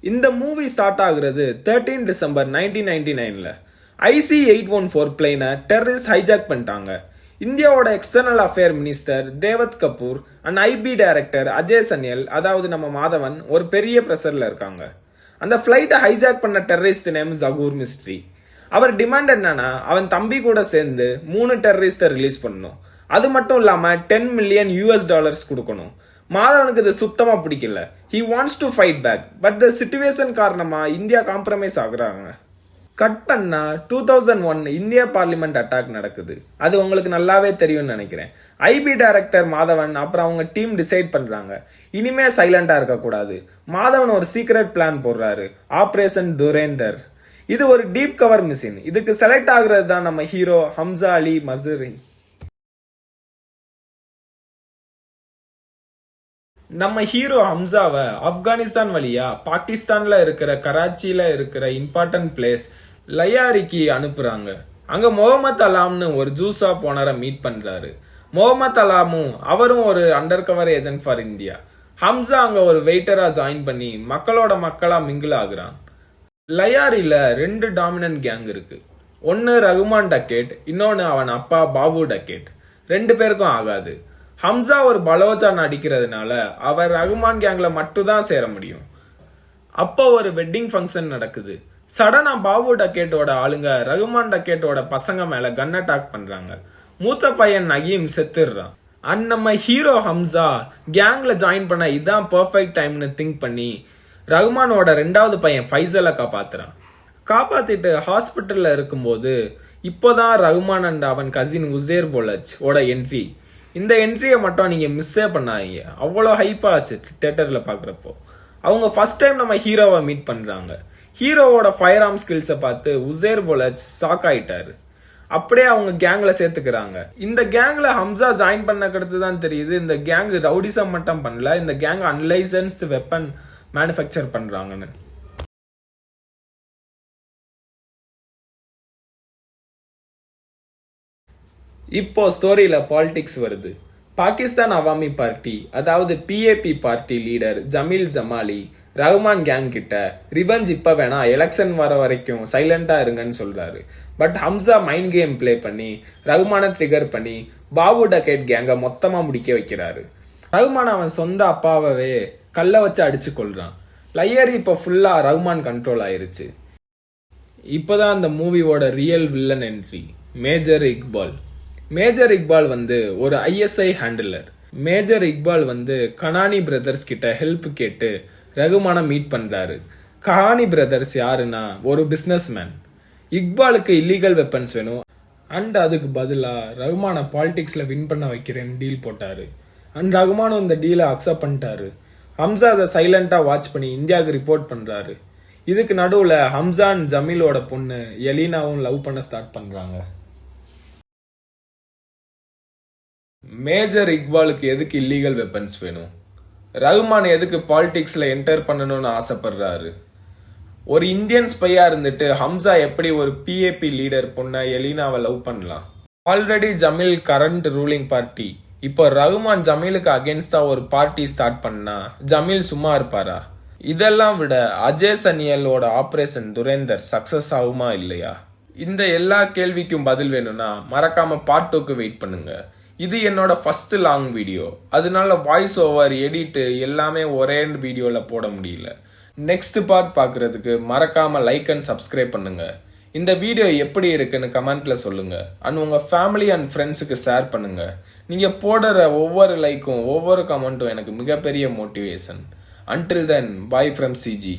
இந்த movie start ஆகுறது 13 December 1999ல IC-814 பிளைனை டெரரிஸ்ட் ஹைஜாக் பண்ணிட்டாங்க. இந்தியாவோட external affair minister Devath Kapoor and IB director Ajay Sanyal, அதாவது நம்ம மாதவன், ஒரு பெரிய ப்ரெஷர்ல இருக்காங்க. அந்த ஃபிளைட்டை ஹைஜாக் பண்ண டெரரிஸ்ட் நேம் ஜகூர் மிஸ்ட்ரி. அவர் டிமாண்ட் என்னன்னா, அவன் தம்பி கூட சேர்ந்து 3 டெரரிஸ்டை ரிலீஸ் பண்ணணும். அது மட்டும் இல்லாம $10 மில்லியன் கொடுக்கணும். மாதவனுக்கு இது சுத்தமா பிடிக்கல. He wants to fight back, but the situation காரணமா இந்தியா காம்ப்ரமைஸ் ஆகுறாங்க. கட் பண்ணா 2001 இந்தியா பார்லிமெண்ட் அட்டாக் நடக்குது. அது உங்களுக்கு நல்லாவே தெரியும்னு நினைக்கிறேன். IB டைரக்டர் மாதவன் அப்புறம் அவங்க டீம் டிசைட் பண்றாங்க, இனிமே சைலண்டா இருக்கக்கூடாது. மாதவன் ஒரு சீக்ரெட் பிளான் போடுறாரு, ஆபரேஷன் துரேந்தர். இது ஒரு டீப் கவர் மிஷின். இதுக்கு செலக்ட் ஆகுறது தான் நம்ம ஹீரோ ஹம்சா அலி மசூரி. நம்ம ஹீரோ ஹம்சாவை ஆப்கானிஸ்தான் வழியா பாகிஸ்தான்ல இருக்கிற கராச்சியில இருக்கிற இம்பார்ட்டன்ட் பிளேஸ் லயாரிக்கு அனுப்புறாங்க. அங்க முகமது அலாம்னு ஒரு ஜூஸ் ஷாப் ஓனரை மீட் பண்றாரு. முகமது அலாமும் அவரும் ஒரு under cover agent for India. Hamza அங்க ஒரு வெயிட்டரா ஜாயின் பண்ணி மக்களோட மக்களா மிங்கிள் ஆகுறான். லயாரில 2 டாமினன்ட் கேங் இருக்கு. ஒன்னு ரகுமான் டக்கேட், இன்னொன்னு அவன் அப்பா பாபு டக்கேட். 2 பேருக்கும் ஆகாது. ஹம்சா ஒரு பலோஜான் அடிக்கிறதுனால அவர் ரகுமான் கேங்ல மட்டும் தான் சேர முடியும். அப்போ ஒரு வெட்டிங் ஃபங்க்ஷன் நடக்குது. சடனா பாபு டக்கேட்டோட ஆளுங்க ரகுமான் டக்கேட்டோட பசங்க மேல கன் அட்டாக் பண்றாங்க. மூத்த பையன் நகீம் செத்துடுறான். அண்ட் நம்ம ஹீரோ ஹம்சா கேங்ல ஜாயின் பண்ண இதான் பெர்ஃபெக்ட் டைம்னு திங்க் பண்ணி ரகுமானோட 2வது பையன் ஃபைசலை காப்பாத்துறான். காப்பாத்திட்டு ஹாஸ்பிட்டல்ல இருக்கும்போது இப்போதான் ரகுமான் அண்ட் அவன் கசின் உசேர் போலச் ஓட என்ட்ரி. இந்த என்ட்ரியை மட்டும் நீங்க மிஸ்ஸே பண்ணாதீங்க, அவ்வளோ ஹைப்பா ஆச்சு தியேட்டர்ல பாக்குறப்போ. அவங்க ஃபர்ஸ்ட் டைம் நம்ம ஹீரோவை மீட் பண்றாங்க. ஹீரோவோட ஃபயர் ஆர்ம் ஸ்கில்ஸை பார்த்து உசேர் போலச் ஷாக் ஆயிட்டாரு. அப்படியே அவங்க கேங்ல சேர்த்துக்கிறாங்க. இந்த கேங்ல ஹம்சா ஜாயின் பண்ணக்கிறது தான் தெரியுது, இந்த கேங் ரவுடிசம் மட்டும் பண்ணல, இந்த கேங் அன்லைசன்ஸ்டு வெப்பன் மேனுஃபேக்சர் பண்றாங்கன்னு. இப்போ ஸ்டோரியில பாலிடிக்ஸ் வருது. பாகிஸ்தான் அவாமி பார்ட்டி, அதாவது PAP party leader Jameel Jamali Rahman gang கிட்ட ரிவெஞ்ச் இப்ப வேணா, எலெக்ஷன் வர வரைக்கும் சைலண்டா இருங்கன்னு சொல்றாரு. But Hamza mind game play பண்ணி ரஹ்மானை ட்ரிகர் பண்ணி பாபு டக்கேட் கேங்க மொத்தமா முடிக்க வைக்கிறாரு. ரஹ்மான் அவன் சொந்த அப்பாவே கல்ல வச்சு அடிச்சு கொள்றான். லயரி இப்ப ஃபுல்லா ரஹ்மான் கண்ட்ரோல் ஆயிருச்சு. இப்பதான் அந்த மூவியோட real villain entry, major Iqbal. Major Iqbal ஒரு ISI ஹேண்டிலர். மேஜர் இக்பால் கனானி பிரதர்ஸ் கிட்ட ஹெல்ப் கேட்டு ரகுமானை மீட் பண்றாரு. கஹானி பிரதர்ஸ் யாருன்னா ஒரு பிசினஸ் மேன். இக்பாலுக்கு இல்லீகல் வெப்பன்ஸ் வேணும் அண்ட் அதுக்கு பதிலா ரகுமானை பாலிடிக்ஸ்ல வின் பண்ண வைக்கிறேன்னு டீல் போட்டாரு. அண்ட் ரகுமானும் இந்த டீலை அக்செப்ட் பண்ணிட்டாரு. ஹம்சா அதை சைலண்டா வாட்ச் பண்ணி இந்தியாவுக்கு ரிப்போர்ட் பண்றாரு. இதுக்கு நடுவுல ஹம்சா அண்ட் ஜமீலோட பொண்ணு எலினாவும் லவ் பண்ண ஸ்டார்ட் பண்றாங்க. மேஜர் இக்பாலுக்கு எதுக்கு இல்லீகல் வெப்பன்ஸ் வேணும்? ரஹ்மான் எதுக்கு பாலிடிக்ஸ்ல என்டர் பண்ணணும்னு ஆசைப்படுறாரு? ஒரு இந்தியன் ஸ்பையா இருந்துட்டு ஹம்சா எப்படி ஒரு PAP லீடர் பொண்ண எலினாவை லவ் பண்ணலாம்? Already Jameel current ruling party. இப்போ ரஹ்மான் ஜமீலுக்கு அகேன்ஸ்டா ஒரு பார்ட்டி ஸ்டார்ட் பண்ணா ஜமீல் சும்மா இருப்பாரா? இதெல்லாம் விட அஜய் சன்யலோட ஆபரேஷன் துரேந்தர் சக்சஸ் ஆகுமா இல்லையா? இந்த எல்லா கேள்விக்கும் பதில் வேணும்னா மறக்காம பார்ட் 2க்கு வெயிட் பண்ணுங்க. இது என்னோட ஃபர்ஸ்ட் லாங் வீடியோ, அதனால வாய்ஸ் ஓவர் எடிட் எல்லாமே ஒரே வீடியோல போட முடியல. நெக்ஸ்ட் பார்ட் பார்க்கறதுக்கு மறக்காம லைக் அண்ட் சப்ஸ்கிரைப் பண்ணுங்க. இந்த வீடியோ எப்படி இருக்குன்னு கமெண்ட்ல சொல்லுங்க. அண்ட் உங்க ஃபேமிலி அண்ட் ஃப்ரெண்ட்ஸுக்கு ஷேர் பண்ணுங்க. நீங்க போடுற ஒவ்வொரு லைக்கும் ஒவ்வொரு கமெண்ட்டும் எனக்கு மிகப்பெரிய motivation. Until then, bye from CG.